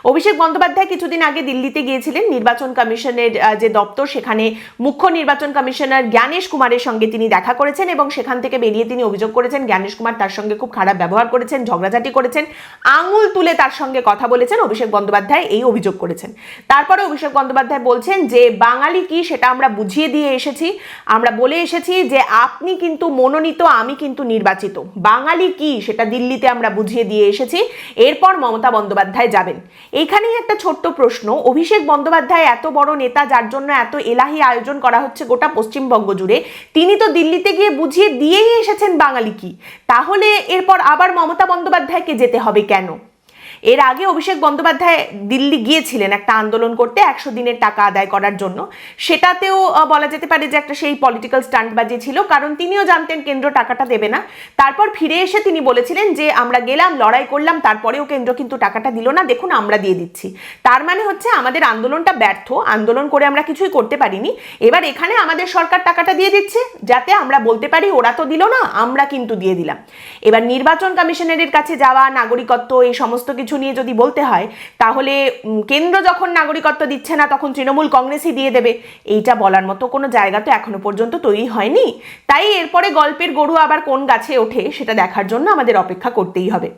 অভিষেক বন্দ্যোপাধ্যায় কিছুদিন আগে দিল্লিতে গিয়েছিলেন নির্বাচন কমিশনের যে দপ্তর, সেখানে মুখ্য নির্বাচন কমিশনার জ্ঞানেশ কুমারের সঙ্গে তিনি দেখা করেছেন এবং সেখান থেকে বেরিয়ে তিনি অভিযোগ করেছেন জ্ঞানেশ কুমার তার সঙ্গে খুব খারাপ ব্যবহার করেছেন, ঝগড়াঝাটি করেছেন, আঙুল তুলে তার সঙ্গে কথা বলেছেন। অভিষেক বন্দ্যোপাধ্যায় এই অভিযোগ করেছেন। তারপরে অভিষেক বন্দ্যোপাধ্যায় বলছেন যে বাঙালি কি সেটা আমরা বুঝিয়ে দিয়ে এসেছি, আমরা বলে এসেছি যে আপনি কিন্তু মনোনীত, আমি কিন্তু নির্বাচিত। বাঙালি কি সেটা দিল্লিতে আমরা বুঝিয়ে দিয়ে এসেছি, এরপর মমতা বন্দ্যোপাধ্যায় যাবেন। এইখানেই একটা ছোট্ট প্রশ্ন, অভিষেক বন্দ্যোপাধ্যায় এত বড় নেতা যার জন্য এত এলাহি আয়োজন করা হচ্ছে গোটা পশ্চিমবঙ্গ জুড়ে, তিনি তো দিল্লিতে গিয়ে বুঝিয়ে দিয়েই এসেছেন বাঙালি কি, তাহলে এরপর আবার মমতা বন্দ্যোপাধ্যায়কে যেতে হবে কেন? এর আগে অভিষেক বন্দ্যোপাধ্যায় দিল্লি গিয়েছিলেন একটা আন্দোলন করতে 100 দিনের টাকা আদায় করার জন্য, সেটাতেও বলা যেতে পারে যে একটা সেই পলিটিক্যাল স্টান্টবাজি ছিল, কারণ তিনিও জানতেন কেন্দ্র টাকাটা দেবে না। তারপর ফিরে এসে তিনি বলেছিলেন যে আমরা গেলাম, লড়াই করলাম, তারপরেও কেন্দ্র কিন্তু টাকাটা দিল না, দেখুন আমরা দিয়ে দিচ্ছি। তার মানে হচ্ছে আমাদের আন্দোলনটা ব্যর্থ, আন্দোলন করে আমরা কিছুই করতে পারিনি, এবার এখানে আমাদের সরকার টাকাটা দিয়ে দিচ্ছে যাতে আমরা বলতে পারি ওরা তো দিল না, আমরা কিন্তু দিয়ে দিলাম। এবার নির্বাচন কমিশনারের কাছে যাওয়া, নাগরিকত্ব, এই সমস্ত কিছু নিয়ে যদি বলতে হয়, তাহলে কেন্দ্র যখন নাগরিকত্ব দিচ্ছে না তখন তৃণমূল কংগ্রেসই দিয়ে দেবে, এইটা বলার মতো কোনো জায়গা তো এখনো পর্যন্ত তৈরি হয়নি। তাই এরপরে গল্পের গরু আবার কোন গাছে ওঠে সেটা দেখার জন্য আমাদের অপেক্ষা করতেই হবে।